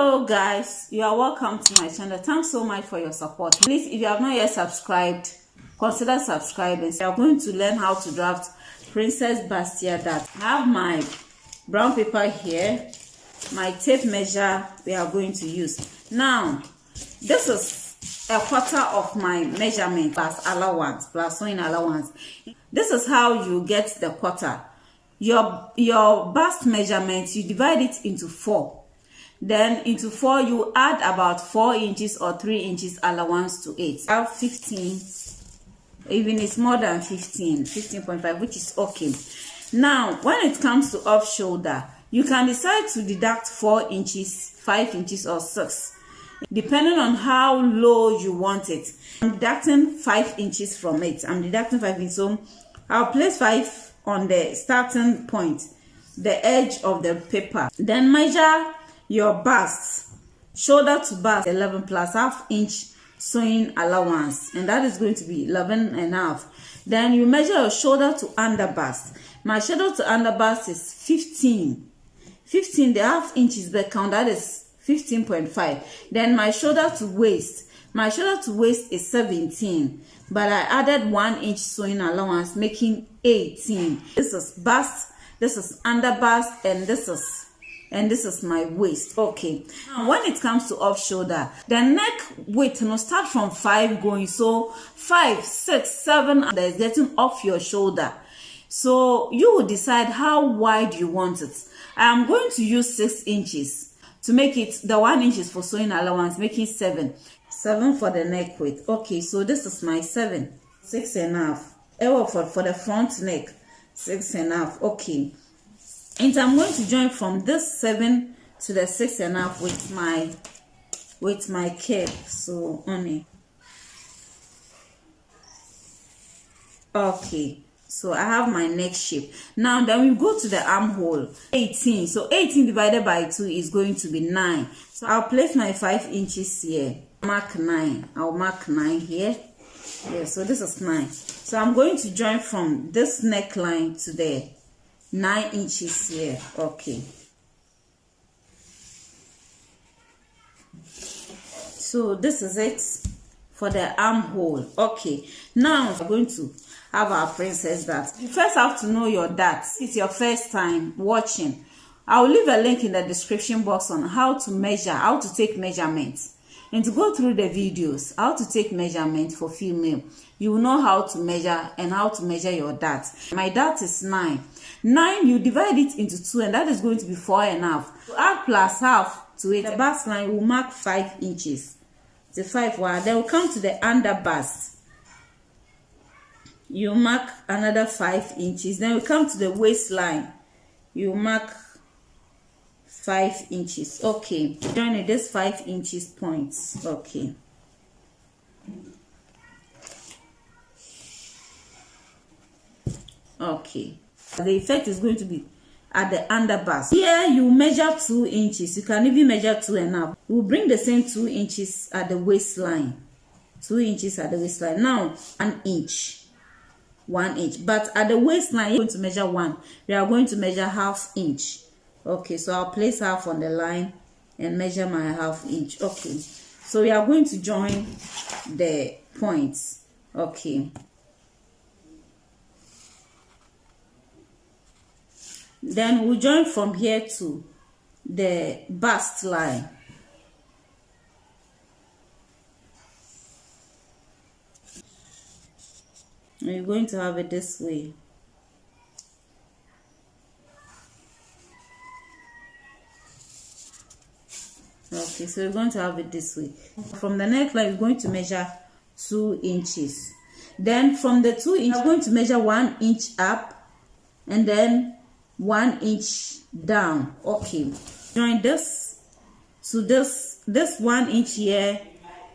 Hello guys, you are welcome to my channel. Thanks so much for your support. Please, if you have not yet subscribed, consider subscribing. We are going to learn how to draft Princess Bustier dart. I have my brown paper here, my tape measure we are going to use. Now, this is a quarter of my measurement plus allowance, plus sewing allowance. This is how you get the quarter. Your bust measurement, you divide it into 4. Then into 4, you add about 4 inches or 3 inches allowance to it. I have 15, even it's more than 15.5, which is okay. Now, when it comes to off shoulder, you can decide to deduct 4 inches, 5 inches, or 6, depending on how low you want it. I'm deducting 5 inches from it. I'm deducting 5 inches, so I'll place 5 on the starting point, the edge of the paper. Then measure your bust, shoulder to bust, 11 plus ½ inch sewing allowance, and that is going to be 11.5. Then you measure your shoulder to under bust. My shoulder to under bust is 15, the ½ inches back count, that is 15.5. Then my shoulder to waist is 17, but I added 1 inch sewing allowance, making 18. This is bust, this is under bust, and this is my waist. Okay, now when it comes to off shoulder, the neck width start from 5 going, so 5, 6, 7 that is getting off your shoulder. So you will decide how wide you want it. I am going to use 6 inches to make it, the 1 inch is for sewing allowance, making 7 for the neck width. Okay, so this is my 7, 6.5. For the front neck, 6.5. Okay, and I'm going to join from this 7 to the 6.5 with my curve. So on it. Okay, so I have my neck shape. Now then we go to the armhole. 18. So 18 divided by 2 is going to be 9. So I'll place my 5 inches here. Mark 9. I'll mark 9 here. Yeah, so this is 9. So I'm going to join from this neckline to there. 9 inches here. Okay, so this is it for the armhole. Okay, now we're going to have our princess dart. You first have to know your dart. It's your first time watching. I'll leave a link in the description box on how to measure, how to take measurements, and to go through the videos how to take measurement for female. You will know how to measure and how to measure your dart. My dart is 9. 9, you divide it into 2, and that is going to be 4.5. To add plus half to it, the bust line will mark 5 inches. The 5 one. Then we'll come to the under bust. You mark another 5 inches. Then we come to the waistline. You mark 5 inches. Okay, join it, this 5 inches points. Okay. Okay, the effect is going to be at the under bust. Here you measure 2 inches. You can even measure 2.5. We'll bring the same 2 inches at the waistline. 2 inches at the waistline. Now 1 inch. 1 inch. But at the waistline, you're going to measure 1. We are going to measure ½ inch. Okay, so I'll place half on the line and measure my ½ inch. Okay, so we are going to join the points. Okay. Then we'll join from here to the bust line. And you're going to have it this way. Okay, so you're going to have it this way. From the neckline, you're going to measure 2 inches. Then from the 2 inch, you're going to measure 1 inch up, and then 1 inch down. Okay, join this to this 1 inch here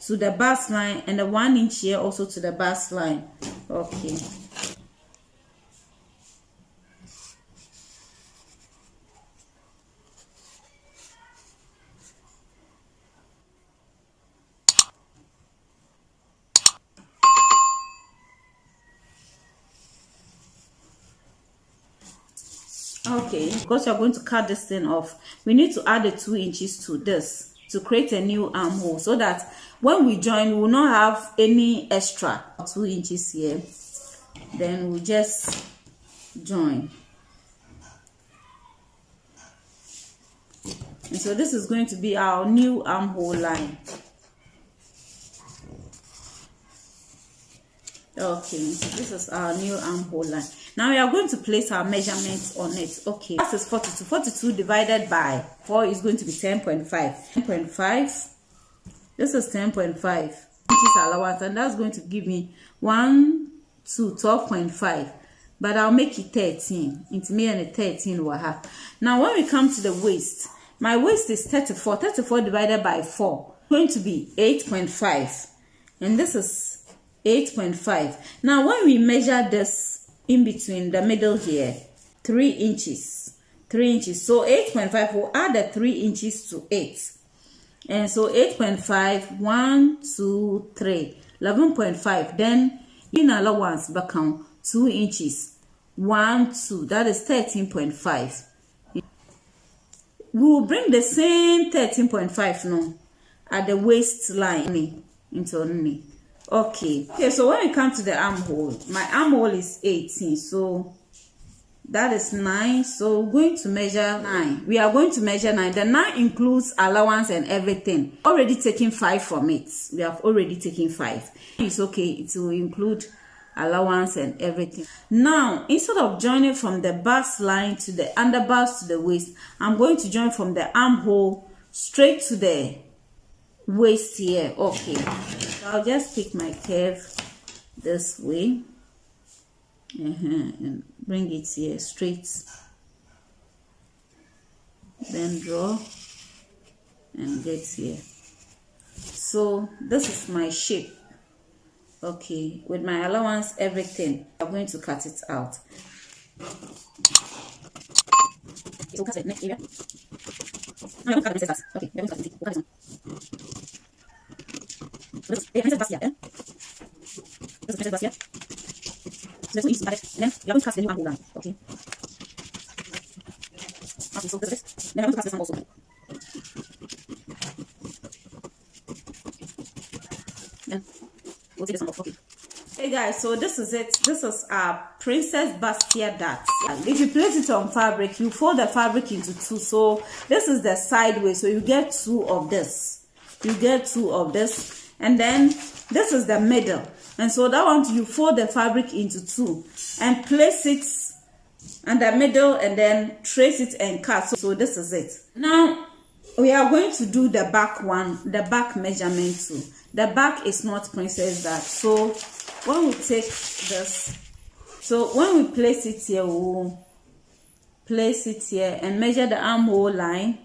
to the bust line, and the 1 inch here also to the bust line. Okay. Okay, because you're going to cut this thing off, we need to add the 2 inches to this. to create a new armhole, so that when we join, we will not have any extra 2 inches here. Then we'll just join. And so this is going to be our new armhole line. Okay, so this is our new armhole line. Now we are going to place our measurements on it. Okay, this is 42. 42 divided by 4 is going to be 10.5. 10.5. This is 10.5 inches allowance, and that's going to give me 1 to 12.5. But I'll make it 13. It's me and a 13 will have. Now when we come to the waist, my waist is 34. 34 divided by 4 going to be 8.5, and this is 8.5. Now when we measure this in between the middle here, 3 inches. 3 inches. So 8.5, we'll add the 3 inches to 8. And so 8.5, 1, 2, 3, 11.5. Then in allowance back on 2 inches. 1, 2, that is 13.5. We will bring the same 13.5 now at the waistline into knee. Okay, so when we come to the armhole, my armhole is 18, so that is 9. So we're going to measure 9. We are going to measure 9. The 9 includes allowance and everything. Already taking 5 from it. We have already taken 5. It's okay, it will include allowance and everything. Now, instead of joining from the bust line to the underbust to the waist, I'm going to join from the armhole straight to the waist here. Okay, so I'll just pick my curve this way and bring it here straight, then draw and get here. So this is my shape. Okay, with my allowance, everything, I'm going to cut it out. So cut the neck area. No, I'm going to cut the okay, we're going to cut it. We'll cut it. This is Princess Bustier, eh? This is Princess Bustier. So there's 2 inches added, and then we are going to cut the new armhole line, okay? Okay, so this is it. Then I'm going to cut this one also. Then we'll take this one off, okay? Hey guys, so this is it. This is our Princess Bustier dart. If you place it on fabric, you fold the fabric into 2. So this is the sideways, so you get 2 of this. You get 2 of this. And then this is the middle, and so that one you fold the fabric into 2 and place it in the middle, and then trace it and cut. So this is it. Now we are going to do the back one, the back measurement too. The back is not princess dart. So when we take this, so when we place it here, we'll place it here and measure the armhole line.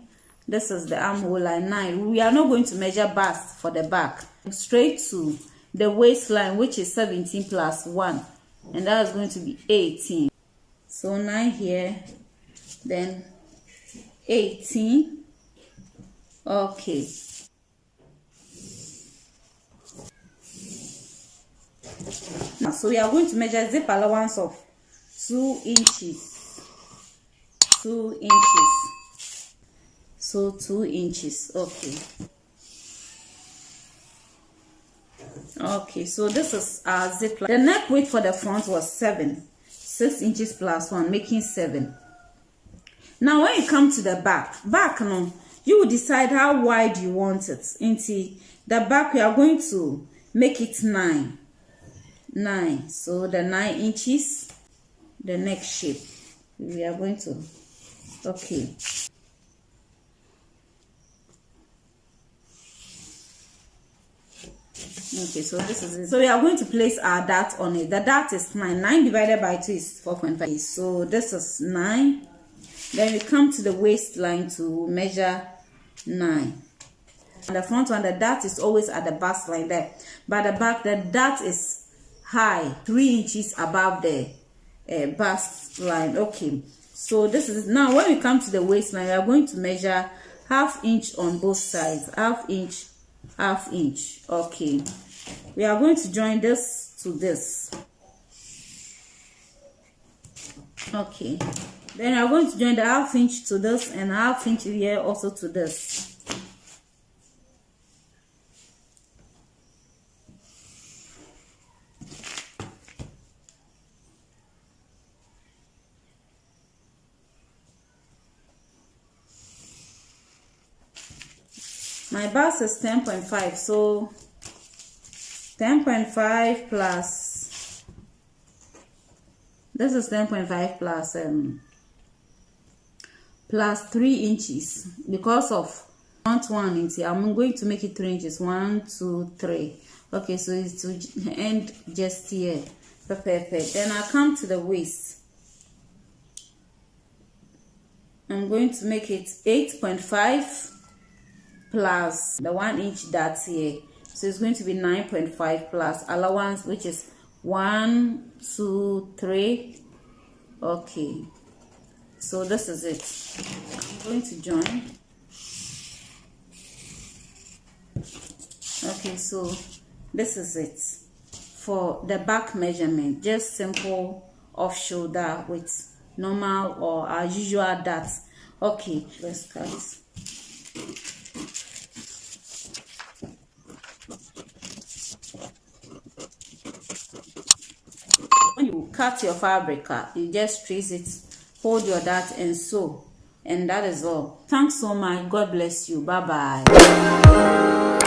This is the armhole line 9. We are not going to measure bust for the back. Straight to the waistline, which is 17 plus 1, and that is going to be 18. So 9 here, then 18. Okay. Now, so we are going to measure zip allowance of 2 inches. 2 inches. So 2 inches. Okay. Okay, so this is our zip line. The neck width for the front was 7. 6 inches plus 1, making 7. Now when you come to the back no, you will decide how wide you want it. Into the back, we are going to make it 9. 9. So the 9 inches, the neck shape. We are going to, okay. Okay, so this is it. So we are going to place our dart on it. The dart is 9. 9 divided by 2 is 4.5. So this is 9. Then we come to the waistline to measure 9. And the front one, the dart is always at the bust line there. But the back, the dart is high, 3 inches above the bust line. Okay, so this is, now when we come to the waistline, we are going to measure ½ inch on both sides. ½ inch, ½ inch. Okay, we are going to join this to this. Okay, then we are going to join the ½ inch to this and ½ inch here also to this. My bust is 10.5, so 10.5 plus, this is 10.5 plus 3 inches. Because of front one inch, I'm going to make it 3 inches. 1, 2, 3. Okay, so it's to end just here. Perfect. Then I come to the waist. I'm going to make it 8.5 plus the 1 inch that's here. So it's going to be 9.5 plus allowance, which is 1, 2, 3. Okay. So this is it. I'm going to join. Okay, so this is it for the back measurement. Just simple off shoulder with normal or our usual darts. Okay, let's cut. When you cut your fabric, you just trace it, hold your dart and sew, and that is all. Thanks so much. God bless you. Bye bye.